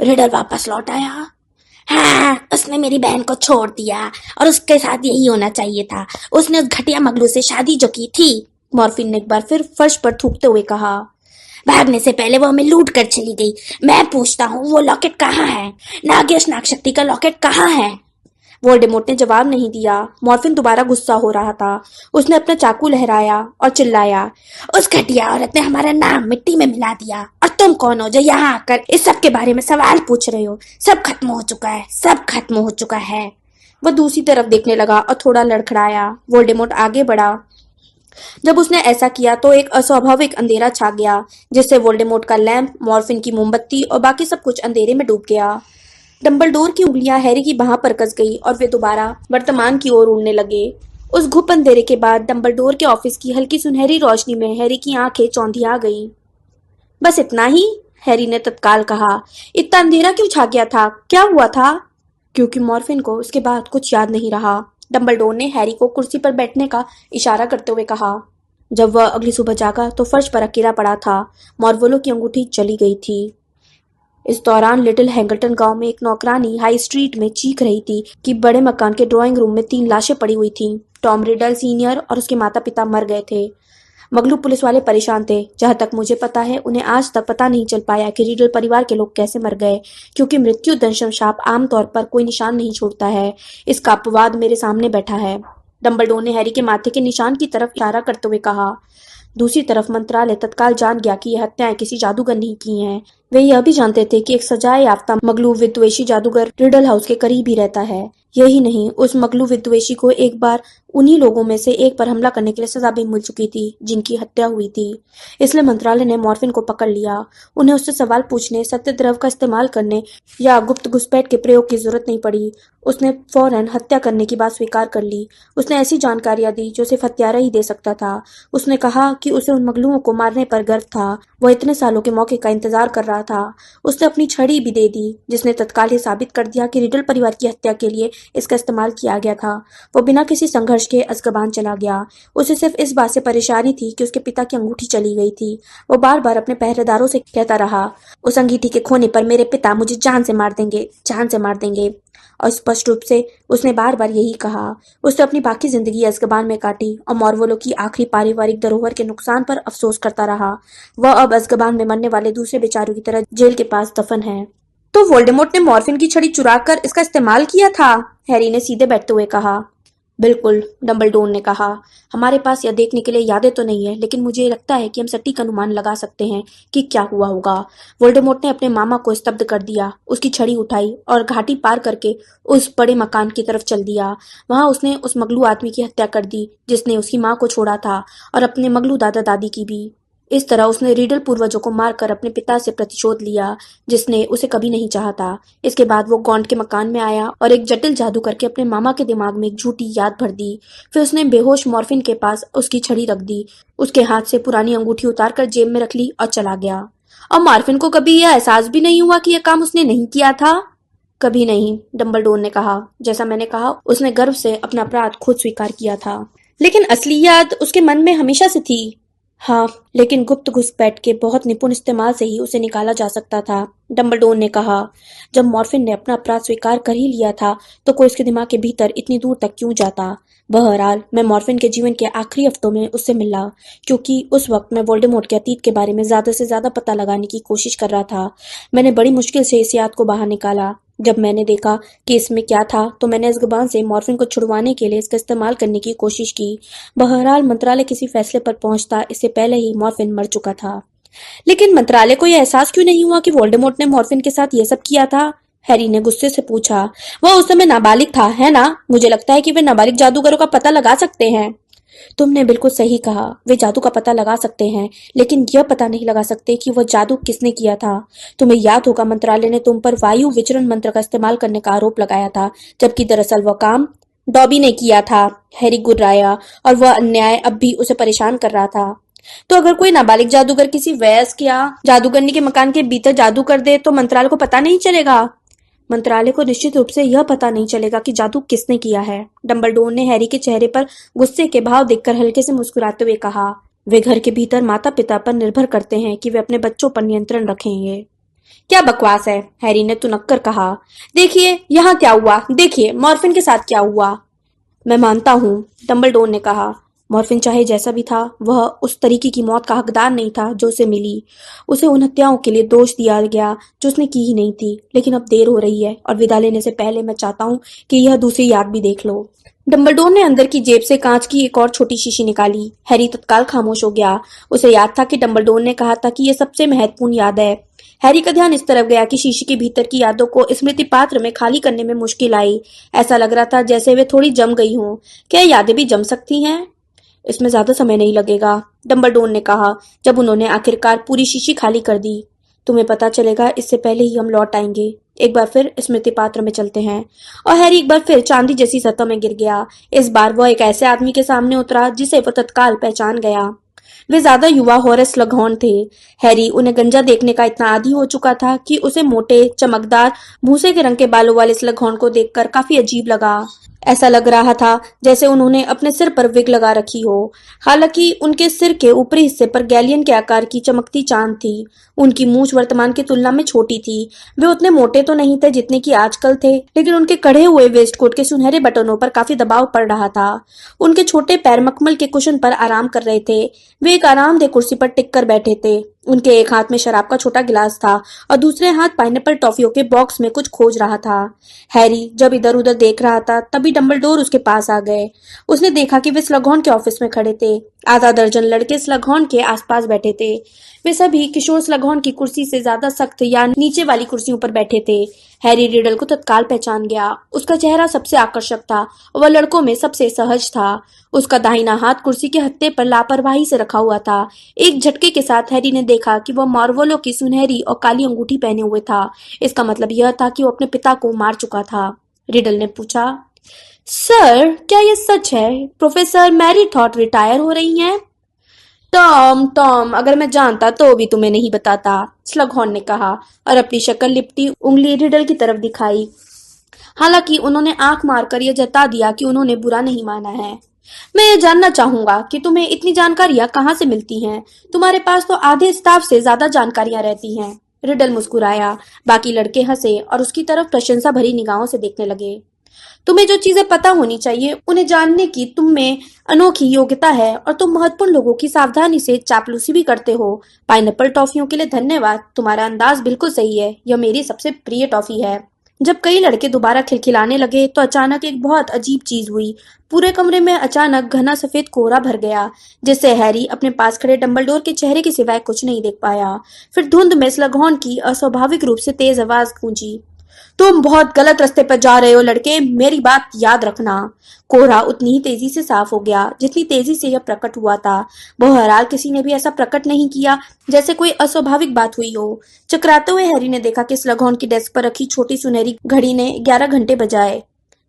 रिडल वापस लौट आया? हाँ, उसने मेरी बहन को छोड़ दिया और उसके साथ यही होना चाहिए था। उसने उस घटिया मगलू से शादी जो की थी, मॉर्फिन ने एक बार फिर फर्श पर थूकते हुए कहा। भागने से पहले वो हमें लूट कर चली गई। मैं पूछता हूँ वो लॉकेट कहाँ है? नागिश नागशक्ति का लॉकेट कहाँ है? वोल्डेमॉर्ट ने जवाब नहीं दिया। मॉर्फिन दोबारा गुस्सा हो रहा था। उसने अपना चाकू लहराया और चिल्लाया, उस घटिया औरत ने हमारा नाम मिट्टी में मिला दिया और तुम कौन हो जो यहाँ आकर इस सब के बारे में सवाल पूछ रहे हो? सब खत्म हो चुका है, सब खत्म हो चुका है। वह दूसरी तरफ देखने लगा और थोड़ा लड़खड़ाया। वोल्डेमॉर्ट आगे बढ़ा। जब उसने ऐसा किया तो एक अस्वाभाविक अंधेरा छा गया, जिससे वोल्डेमॉर्ट का लैंप, मॉर्फिन की मोमबत्ती और बाकी सब कुछ अंधेरे में डूब गया। डंबलडोर की उंगलियां हैरी की बाह पर कस गई और वे दोबारा वर्तमान की ओर उड़ने लगे। उस घुप अंधेरे के बाद डंबलडोर के ऑफिस की हल्की सुनहरी रोशनी में हैरी की आंखें चौंधिया गईं। बस इतना ही? हैरी ने तत्काल कहा। इतना अंधेरा क्यों छा गया था? क्या हुआ था? क्योंकि मॉर्फिन को उसके बाद कुछ याद नहीं रहा। डंबलडोर ने हैरी को कुर्सी पर बैठने का इशारा करते हुए कहा। जब वह अगली सुबह जागा तो फर्श पर अकेला पड़ा था। मॉर्वोलो की अंगूठी चली गई थी। इस दौरान लिटिल हैंगल्टन गांव में एक नौकरानी हाई स्ट्रीट में चीख रही थी कि बड़े मकान के ड्राइंग रूम में 3 लाशें पड़ी हुई थीं। टॉम रिडल सीनियर और उसके माता पिता मर गए थे। मगलू पुलिस वाले परेशान थे। जहां तक मुझे पता है, उन्हें आज तक पता नहीं चल पाया कि रिडल परिवार के लोग कैसे मर गए, क्योंकि मृत्यु दंशम शाप आमतौर पर कोई निशान नहीं छोड़ता है। इसका अपवाद मेरे सामने बैठा है। डंबलडोर ने हैरी के माथे के निशान की तरफ इशारा करते हुए कहा। दूसरी तरफ मंत्रालय तत्काल जान गया कि यह हत्याएं किसी जादूगर ने की हैं। वे यह भी जानते थे कि एक सजाए याफ्ता मगलू विद्वेषी जादूगर रिडल हाउस के करीब ही रहता है। यही नहीं, उस मगलू विद्वेषी को एक बार उन्हीं लोगों में से एक पर हमला करने के लिए सजा भी मिल चुकी थी जिनकी हत्या हुई थी। इसलिए मंत्रालय ने मॉर्फिन को पकड़ लिया। उन्हें उससे सवाल पूछने, सत्य द्रव का इस्तेमाल करने या गुप्त घुसपैठ के प्रयोग की जरूरत नहीं पड़ी। उसने फौरन हत्या करने की बात स्वीकार कर ली। उसने ऐसी जानकारियां दी जो सिर्फ हत्यारा ही दे सकता था। उसने कहा कि उसे उन मगलुओं को मारने पर गर्व था। वह इतने सालों के मौके का इंतजार कर रहा था। उसने अपनी छड़ी भी दे दी, जिसने तत्काल ये साबित कर दिया कि रिडल परिवार की हत्या के लिए इसका इस्तेमाल किया गया था। वो बिना किसी संघर्ष के अज़्काबान चला गया। उसे सिर्फ इस बात से परेशानी थी कि उसके पिता की अंगूठी चली गई थी। वो बार बार अपने पहरेदारों से कहता रहा, उस अंगीठी के खोने पर मेरे पिता मुझे जान से मार देंगे, जान से मार देंगे। और स्पष्ट रूप से उसने बार बार यही कहा। उसने अपनी बाकी जिंदगी अज़्काबान में काटी और मॉर्वोलो की आखिरी पारिवारिक धरोहर के नुकसान पर अफसोस करता रहा। वह अब अज़्काबान में मरने वाले दूसरे बेचारों की तरह जेल के पास दफन है। तो वोल्डेमॉर्ट ने मॉर्फिन की छड़ी चुराकर इसका इस्तेमाल किया था? हैरी ने सीधे बैठते हुए कहा। बिल्कुल, डंबलडोर ने कहा। हमारे पास यह देखने के लिए यादें तो नहीं है, लेकिन मुझे लगता है कि हम सटीक अनुमान लगा सकते हैं कि क्या हुआ होगा। वोल्डेमॉर्ट ने अपने मामा को स्तब्ध कर दिया, उसकी छड़ी उठाई और घाटी पार करके उस बड़े मकान की तरफ चल दिया। वहां उसने उस मगलू आदमी की हत्या कर दी जिसने उसकी माँ को छोड़ा था, और अपने मगलू दादा दादी की भी। इस तरह उसने रीडल पूर्वजों को मारकर अपने पिता से प्रतिशोध लिया, जिसने उसे कभी नहीं चाहा था। इसके बाद वो गॉन्ट के मकान में आया और एक जटिल जादू करके अपने मामा के दिमाग में एक झूठी याद भर दी। फिर उसने बेहोश मॉर्फिन के पास उसकी छड़ी रख दी, उसके हाथ से पुरानी अंगूठी उतार कर जेब में रख ली और चला गया। और मॉर्फिन को कभी यह एहसास भी नहीं हुआ कि यह काम उसने नहीं किया था? कभी नहीं, डंबलडोर ने कहा। जैसा मैंने कहा, उसने गर्व से अपना अपराध खुद स्वीकार किया था। लेकिन असली याद उसके मन में हमेशा से थी। हाँ, लेकिन गुप्त घुसपैठ के बहुत निपुण इस्तेमाल से ही उसे निकाला जा सकता था, डंबलडोर ने कहा। जब मॉर्फिन ने अपना अपराध स्वीकार कर ही लिया था, तो कोई उसके दिमाग के भीतर इतनी दूर तक क्यों जाता? बहरहाल, मैं मॉर्फिन के जीवन के आखिरी हफ्तों में उससे मिला, क्योंकि उस वक्त मैं वोल्डेमॉर्ट के अतीत के बारे में ज्यादा से ज्यादा पता लगाने की कोशिश कर रहा था। मैंने बड़ी मुश्किल से इस याद को बाहर निकाला। जब मैंने देखा कि इसमें क्या था, तो मैंने अज़्काबान से मॉर्फिन को छुड़वाने के लिए इसका इस्तेमाल करने की कोशिश की। बहरहाल, मंत्रालय किसी फैसले पर पहुंचता इससे पहले ही मॉर्फिन मर चुका था। लेकिन मंत्रालय को यह एहसास क्यों नहीं हुआ कि वोल्डेमॉर्ट ने मॉर्फिन के साथ यह सब किया था? हैरी ने गुस्से से पूछा। वह उस समय नाबालिग था, है ना? मुझे लगता है कि वे नाबालिग जादूगरों का पता लगा सकते हैं। तुमने बिल्कुल सही कहा, वे जादू का पता लगा सकते हैं, लेकिन यह पता नहीं लगा सकते कि वह जादू किसने किया था। तुम्हें याद होगा, मंत्रालय ने तुम पर वायु विचरण मंत्र का इस्तेमाल करने का आरोप लगाया था, जबकि दरअसल वह काम डॉबी ने किया था। हैरी गुर्राया, और वह अन्याय अब भी उसे परेशान कर रहा था। तो अगर कोई नाबालिग जादूगर किसी वयस्क या जादूगरनी के मकान के भीतर जादू कर दे, तो मंत्रालय को पता नहीं चलेगा? मंत्रालय को निश्चित रूप से यह पता नहीं चलेगा कि जादू किसने किया है। डंबलडोर ने हैरी के चेहरे पर गुस्से के भाव देखकर हल्के से मुस्कुराते हुए कहा। वे घर के भीतर माता पिता पर निर्भर करते हैं कि वे अपने बच्चों पर नियंत्रण रखेंगे। क्या बकवास है, हैरी ने तुनक कर कहा। देखिए यहाँ क्या हुआ, देखिए मॉर्फिन के साथ क्या हुआ। मैं मानता हूँ, डंबलडोर ने कहा। मॉर्फिन चाहे जैसा भी था, वह उस तरीके की मौत का हकदार नहीं था जो उसे मिली। उसे उन हत्याओं के लिए दोष दिया गया जो उसने की ही नहीं थी। लेकिन अब देर हो रही है, और विदा लेने से पहले मैं चाहता हूँ कि यह दूसरी याद भी देख लो। डंबलडोर ने अंदर की जेब से कांच की एक और छोटी शीशी निकाली। हैरी तत्काल खामोश हो गया। उसे याद था कि डंबलडोर ने कहा था कि यह सबसे महत्वपूर्ण याद है। हैरी का ध्यान इस तरफ गया कि शीशी के भीतर की यादों को स्मृति पात्र में खाली करने में मुश्किल आई। ऐसा लग रहा था जैसे वे थोड़ी जम गई हों। क्या यादें भी जम सकती हैं? इसमें ज्यादा समय नहीं लगेगा, डंबलडोर ने कहा, जब उन्होंने आखिरकार पूरी शीशी खाली कर दी। तुम्हें पता चलेगा इससे पहले ही हम लौट आएंगे। एक बार फिर स्मृति पात्र में चलते हैं। और हैरी एक बार फिर चांदी जैसी सतह में गिर गया। इस बार वह एक ऐसे आदमी के सामने उतरा जिसे वह तत्काल पहचान गया। वे ज्यादा युवा होरेस स्लगहॉर्न थे। हैरी उन्हें गंजा देखने का इतना आदी हो चुका था कि उसे मोटे, चमकदार, भूसे के रंग के बालों वाले स्लगहॉर्न को देखकर काफी अजीब लगा। ऐसा लग रहा था जैसे उन्होंने अपने सिर पर विग लगा रखी हो। हालांकि उनके सिर के ऊपरी हिस्से पर गैलियन के आकार की चमकती चांद थी। उनकी मूंछ वर्तमान की तुलना में छोटी थी। वे उतने मोटे तो नहीं थे जितने कि आजकल थे, लेकिन उनके कढ़े हुए वेस्टकोट के सुनहरे बटनों पर काफी दबाव पड़ रहा था। उनके छोटे पैर मखमल के कुशन पर आराम कर रहे थे। वे एक आरामदेह कुर्सी पर टिक कर बैठे थे। उनके एक हाथ में शराब का छोटा गिलास था और दूसरे हाथ पाइनएप्पल टॉफियों के बॉक्स में कुछ खोज रहा था। हैरी जब इधर उधर देख रहा था, तभी डंबलडोर उसके पास आ गए। उसने देखा कि वे स्लगहॉर्न के ऑफिस में खड़े थे। आधा दर्जन लड़के स्लगहॉर्न के आसपास बैठे थे। वे सभी किशोर स्लगहॉर्न की कुर्सी से ज्यादा सख्त या नीचे वाली कुर्सियों पर बैठे थे। हैरी रिडल को तत्काल पहचान गया। उसका चेहरा सबसे आकर्षक था और वह लड़कों में सबसे सहज था। उसका दाहिना हाथ कुर्सी के हत्थे पर लापरवाही से रखा हुआ था। एक झटके के साथ हैरी ने देखा कि वह मार्वोलो की सुनहरी और काली अंगूठी पहने हुए था। इसका मतलब यह था कि वो अपने पिता को मार चुका था। रिडल ने पूछा, सर, क्या यह सच है? प्रोफेसर मैरी थॉट रिटायर हो रही हैं? टॉम, अगर मैं जानता तो भी तुम्हें नहीं बताता, स्लगहॉर्न ने कहा और अपनी शक्ल लिपटी उंगली रिडल की तरफ दिखाई। हालांकि उन्होंने आंख मारकर यह जता दिया कि उन्होंने बुरा नहीं माना है। मैं ये जानना चाहूंगा कि तुम्हें इतनी जानकारियां कहाँ से मिलती हैं? तुम्हारे पास तो आधे स्टाफ से ज्यादा जानकारियां रहती हैं। रिडल मुस्कुराया। बाकी लड़के हंसे और उसकी तरफ प्रशंसा भरी निगाहों से देखने लगे। तुम्हें जो चीजें पता होनी चाहिए उन्हें जानने की तुम में अनोखी योग्यता है, और तुम महत्वपूर्ण लोगों की सावधानी से चापलूसी भी करते हो। पाइनएप्पल टॉफियों के लिए धन्यवाद। तुम्हारा अंदाज बिल्कुल सही है। यह मेरी सबसे प्रिय टॉफी है। जब कई लड़के दोबारा खिलखिलाने लगे तो अचानक एक बहुत अजीब चीज हुई। पूरे कमरे में अचानक घना सफेद कोहरा भर गया, जिससे हैरी अपने पास खड़े डंबलडोर के चेहरे के सिवाय कुछ नहीं देख पाया। फिर धुंध में स्लगहॉर्न की अस्वाभाविक रूप से तेज आवाज गूंजी। तुम बहुत गलत रास्ते पर जा रहे हो लड़के, मेरी बात याद रखना। कोहरा उतनी ही तेजी से साफ हो गया जितनी तेजी से यह प्रकट हुआ था। बहरहाल किसी ने भी ऐसा प्रकट नहीं किया जैसे कोई अस्वाभाविक बात हुई हो। चकराते हुए हैरी ने देखा कि स्लगहॉर्न की डेस्क पर रखी छोटी सुनहरी घड़ी ने 11 घंटे बजाए।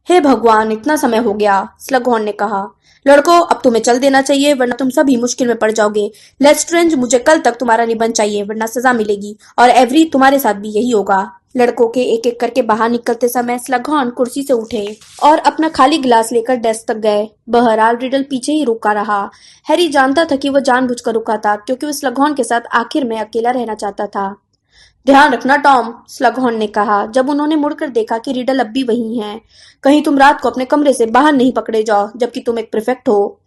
हे भगवान, इतना समय हो गया, स्लगहॉर्न ने कहा। लड़कों, अब तुम्हें चल देना चाहिए वरना तुम सभी मुश्किल में पड़ जाओगे। लेस्ट्रेंज, मुझे कल तक तुम्हारा निबंध चाहिए वरना सजा मिलेगी, और एवरी, तुम्हारे साथ भी यही होगा। लड़कों के एक एक करके बाहर निकलते समय स्लगहॉर्न कुर्सी से उठे और अपना खाली गिलास लेकर डेस्क तक गए। बहरहाल रिडल पीछे ही रुका रहा। हैरी जानता था कि वह जानबूझकर रुका था क्योंकि वह स्लगहॉर्न के साथ आखिर में अकेला रहना चाहता था। ध्यान रखना टॉम, स्लगहॉर्न ने कहा जब उन्होंने मुड़कर देखा कि रिडल अब भी वही है। कहीं तुम रात को अपने कमरे से बाहर नहीं पकड़े जाओ जबकि तुम एक प्रिफेक्ट हो।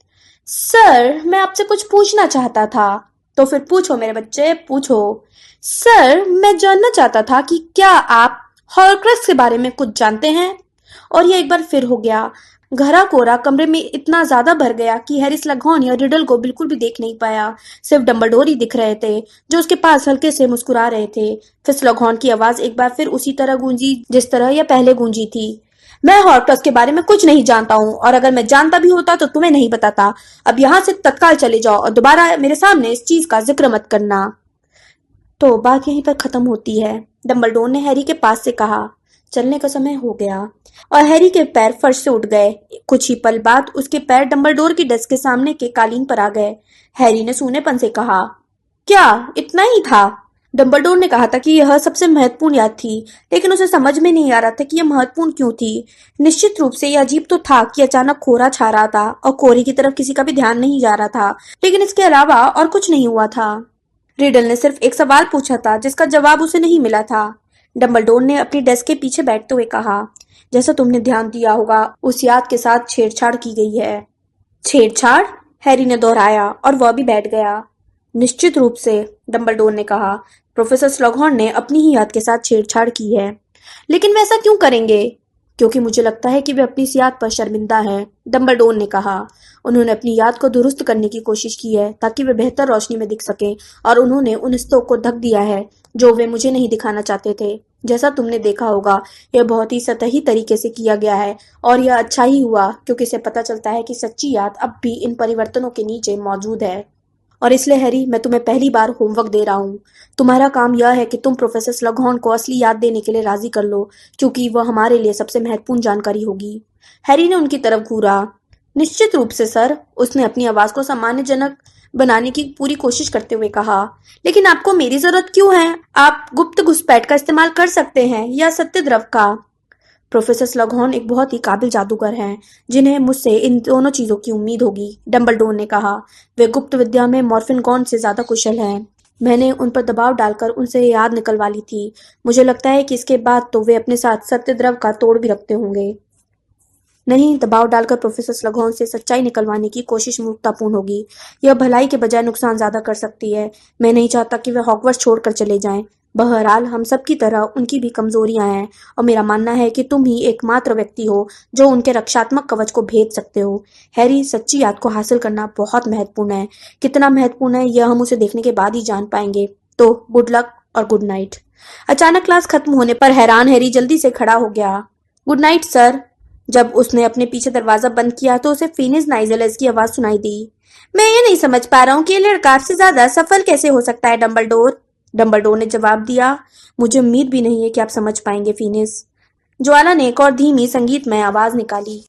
सर, मैं आपसे कुछ पूछना चाहता था। तो फिर पूछो मेरे बच्चे, पूछो। सर, मैं जानना चाहता था कि क्या आप हॉर्क्रक्स के बारे में कुछ जानते हैं? और यह एक बार फिर हो गया। घरा कोरा कमरे में इतना ज्यादा भर गया कि हैरी स्लगहॉर्न या रिडल को बिल्कुल भी देख नहीं पाया। सिर्फ डंबलडोर ही दिख रहे थे जो उसके पास हल्के से मुस्कुरा रहे थे। फिर स्लगहॉर्न की आवाज एक बार फिर उसी तरह गूंजी जिस तरह यह पहले गूंजी थी। मैं हॉर्क्रक्स के बारे में कुछ नहीं जानता हूँ, और अगर मैं जानता भी होता तो तुम्हें नहीं बताता। अब यहाँ से तत्काल चले जाओ और दोबारा मेरे सामने इस चीज का जिक्र मत करना। तो बात यहीं पर खत्म होती है। डंबलडोर ने हैरी के पास से कहा, चलने का समय हो गया, और हैरी के पैर फर्श से उठ गए। कुछ ही पल बाद उसके पैर डंबलडोर की डेस्क के सामने के कालीन पर आ गए। हैरी ने सूनेपन से कहा, क्या इतना ही था? डंबलडोर ने कहा था कि यह सबसे महत्वपूर्ण याद थी, लेकिन उसे समझ में नहीं आ रहा था कि यह महत्वपूर्ण क्यों थी। निश्चित रूप से यह अजीब तो था कि अचानक कोहरा छा रहा था और कोहरे की तरफ किसी का भी ध्यान नहीं जा रहा था, लेकिन इसके अलावा और कुछ नहीं हुआ था। रिडल ने सिर्फ एक सवाल पूछा था जिसका जवाब उसे नहीं मिला था। डंबलडोर ने अपनी डेस्क के पीछे बैठते हुए कहा, जैसा तुमने ध्यान दिया होगा उस याद के साथ छेड़छाड़ की गई है। छेड़छाड़? हैरी ने दोहराया और वह भी बैठ गया। निश्चित रूप से, डंबलडोर ने कहा, प्रोफेसर स्लगहॉर्न ने अपनी ही याद के साथ छेड़छाड़ की है। लेकिन वे ऐसा क्यों करेंगे? क्योंकि मुझे लगता है कि वे अपनी इस याद पर शर्मिंदा हैं, डंबलडोर ने कहा। उन्होंने अपनी याद को दुरुस्त करने की कोशिश की है ताकि वे बेहतर रोशनी में दिख सकें, और उन्होंने उन हिस्सों को ढक दिया है जो वे मुझे नहीं दिखाना चाहते थे। जैसा तुमने देखा होगा, यह बहुत ही सतही तरीके से किया गया है, और यह अच्छा ही हुआ क्योंकि इसे पता चलता है कि सच्ची याद अब भी इन परिवर्तनों के नीचे मौजूद है। और इसलिए हैरी, मैं तुम्हें पहली बार होमवर्क दे रहा हूँ। तुम्हारा काम यह है कि तुम प्रोफेसर स्लगहॉर्न को असली याद देने के लिए राजी कर लो, क्योंकि वह हमारे लिए सबसे महत्वपूर्ण जानकारी होगी। हैरी ने उनकी तरफ घूरा। निश्चित रूप से सर, उसने अपनी आवाज को सम्मानजनक बनाने की पूरी कोशिश करते हुए कहा। लेकिन आपको मेरी जरूरत क्यों है? आप गुप्त घुसपैठ का इस्तेमाल कर सकते हैं या सत्य द्रव का। प्रोफेसर स्लगहॉर्न एक बहुत ही काबिल जादूगर हैं जिन्हें मुझसे इन दोनों चीजों की उम्मीद होगी, डंबलडोर ने कहा। वे गुप्त विद्या में मॉर्फिनगॉन से ज्यादा कुशल हैं। मैंने उन पर दबाव डालकर उनसे याद निकलवा ली थी। मुझे लगता है कि इसके बाद तो वे अपने साथ सत्य द्रव का तोड़ भी रखते होंगे। नहीं, दबाव डालकर प्रोफेसर स्लगहॉर्न से सच्चाई निकलवाने की कोशिश मूर्खतापूर्ण होगी। यह भलाई के बजाय नुकसान ज्यादा कर सकती है। मैं नहीं चाहता कि वे हॉगवर्ट्स छोड़कर चले जाएं। बहरहाल हम सबकी तरह उनकी भी कमजोरियां हैं, और मेरा मानना है कि तुम ही एकमात्र व्यक्ति हो जो उनके रक्षात्मक कवच को भेद सकते हो। हैरी, सच्ची याद को हासिल करना बहुत महत्वपूर्ण है। कितना महत्वपूर्ण है यह हम उसे देखने के बाद ही जान पाएंगे। तो गुड लक और गुड नाइट। अचानक क्लास खत्म होने पर हैरान हैरी जल्दी से खड़ा हो गया। Good night sir. जब उसने अपने पीछे दरवाजा बंद किया तो उसे फिनिस नाइजेलस की आवाज सुनाई दी। मैं ये नहीं समझ पा रहा हूँ कि ये लड़का आपसे ज्यादा सफल कैसे हो सकता है, डंबलडोर। डंबलडोर ने जवाब दिया, मुझे उम्मीद भी नहीं है कि आप समझ पाएंगे, फिनिस। ज्वाला ने एक और धीमी संगीतमय आवाज निकाली।